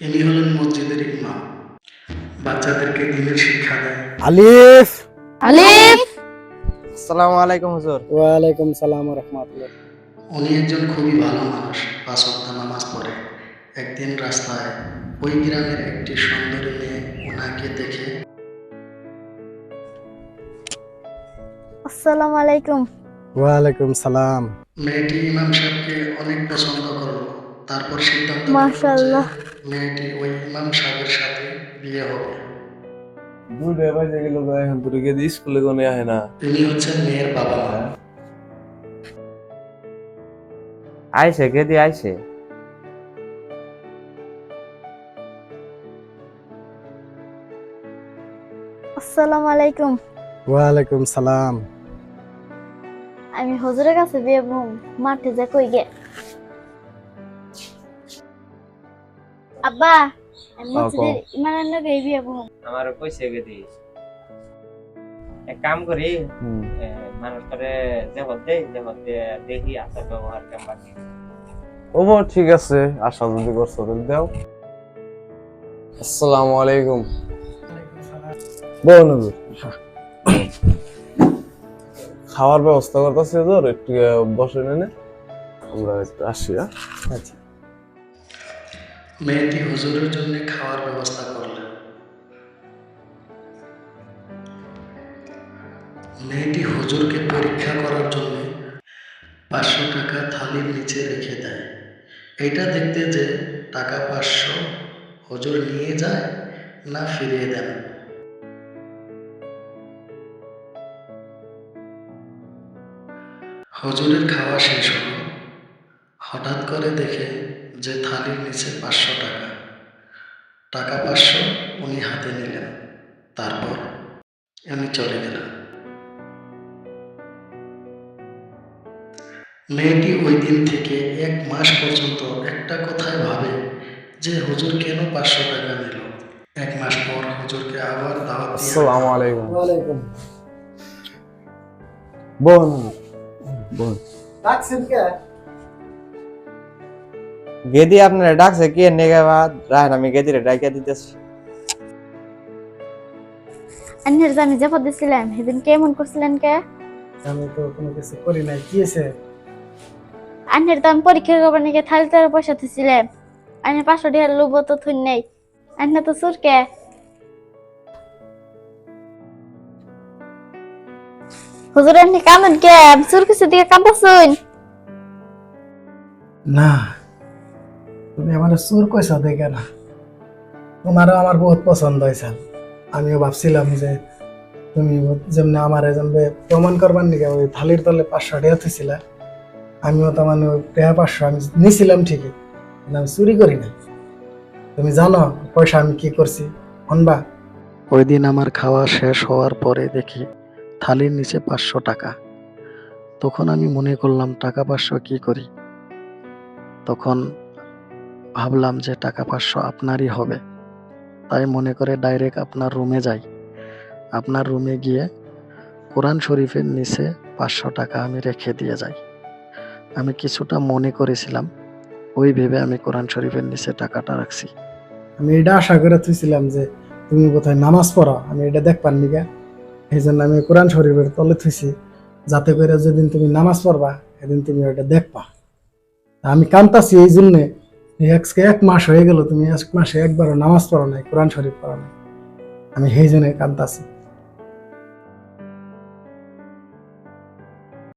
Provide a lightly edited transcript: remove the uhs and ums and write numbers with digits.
ইনি হলেন মসজিদের ইমাম। বাচ্চাদেরকে দ্বীনের শিক্ষা দেয়। আলিফ আলিফ। আসসালামু আলাইকুম হুজুর। ওয়ালাইকুম সালাম ওয়া রাহমাতুল্লাহ। উনি একজন খুবই ভালো মানুষ, ৫ ওয়াক্ত নামাজ পড়ে। একদিন রাস্তায় ওই গ্রামের একটি সুন্দরী মেয়ে ওনাকে দেখে আসসালামু আলাইকুম। ওয়ালাইকুম সালাম। মেয়েটি ইমাম সাহেবকে অনেক পছন্দ করলো। তারপর সিদ্ধান্ত নিল যে মাশাআল্লাহ। মেয়েটি ওই ইমাম সাহেবের সাথে বিয়ে হবে। দুটো বাজে গেল এখন তোকে দিয়ে স্কুলে কোনে আহে না। তিনি হচ্ছেন মেয়ের বাবা মা। আইছে গেদি আইছে। আসসালামু আলাইকুম। ওয়ালাইকুম সালাম। আমি হুজুরের কাছে বিয়ে বম মাঠে যা কই গে। আব্বা, আমি মসজিদের ইমামের লগে বিয়ে বম। আমার কইছে গেদি। এক কাম করি মানুষ করে যে দেখি আচার ব্যবহার কেমন বাকি। ওমো ঠিক আছে, আশা যদি করছো তাহলে দাও। আসসালামু আলাইকুম। বলুন হুজুর। খাওয়ার ব্যবস্থা করতেছি হুজুর, একটু বসে নেন, আমরা একটু আসি। আচ্ছা। মেয়েটি হুজুরের জন্য খাওয়ার ব্যবস্থা করলেন। মেয়েটি হুজুরকে পরীক্ষা করার জন্য ৫০০ টাকা থালির নিচে রেখে দেয়। এটা দেখতে যে টাকা ৫০০ হুজুর নিয়ে যায় না ফিরিয়ে দেন। হুজুরের খাওয়া শেষ হলো। হঠাৎ করে দেখে যে থালির নিচে ৫০০ টাকা। টাকা ৫০০ উনি হাতে নিলেন। তারপর উনি চলে গেলেন। মেয়েটি ওই দিন থেকে ১ মাস পর্যন্ত একটা কথাই ভাবে যে হুজুর কেন ৫০০ টাকা নিল। ১ মাস পর হুজুরকে আবার দাওয়াত দিয়ে আসসালামু আলাইকুম। ওয়ালাইকুম। বলুন বলুন। ডাকছেন কে? গেদি আপনারা ডাকছে কি নেগা বাদ রাহেন, আমি গেদিরে ডাইকা দিতেছি। আন্নের জানি যে পদিছিলাম সেদিন কেমন করছিলেন কে? আমি তো কোনো কিছু করি নাই, কি আছে? আন্নের তো আমি পরীক্ষা করবার নাকি থালি তার পয়সা থুছিলাম। আন্নের ৫০০ টাকার লোভ তো থুন নেই। আন্না তো সুর কে? হুজুর আন্নি কান্দন কে? আমি সুর কিছু দিকে কান্দাছুন। না, তুমি আমার সুর কইছো দেখে না। তোমারও আমার বহুত পছন্দ হয়েছে। আমিও ভাবছিলাম যে তুমি যেমনি আমার যেমনি প্রমাণ করবার নিকে ওই থালির তলে ৫০০ টাকা থুইছিলা, আমিও তো মানে ওই টাকা ৫০০ আমি নিছিলাম ঠিকই, কিন্তু আমি চুরি করি না। তুমি জানো পয়সা আমি কি করছি অনবা? ওই দিন আমার খাওয়া শেষ হওয়ার পরে দেখি থালির নিচে ৫০০ টাকা। তখন আমি মনে করলাম টাকা ৫০০ কি করি। তখন ভাবলাম যে টাকা ৫০০ আপনারই হবে। তাই মনে করে ডাইরেক্ট আপনার রুমে যাই। আপনার রুমে গিয়ে কোরআন শরীফের নিচে ৫০০ টাকা আমি রেখে দিয়ে যাই। আমি কিছুটা মনে করেছিলাম, ওই ভেবে আমি কোরআন শরীফের নিচে টাকাটা রাখছি। আমি এটা আশা করে থুইছিলাম যে তুমি কোথায় নামাজ পড়ো, আমি এটা দেখবার নিকা। এই জন্য আমি কোরআন শরীফের তলে থুইছি, যাতে করে যেদিন তুমি নামাজ পড়বা সেদিন তুমি ওটা দেখবা। আমি কান্তাছি এই জন্যে, আজকে ১ মাস হয়ে গেল তুমি ১ মাসে একবারও নামাজ পড়ো নাই, কোরআন শরীফ পড়ো নাই। আমি সেই জন্য কান্তাছি।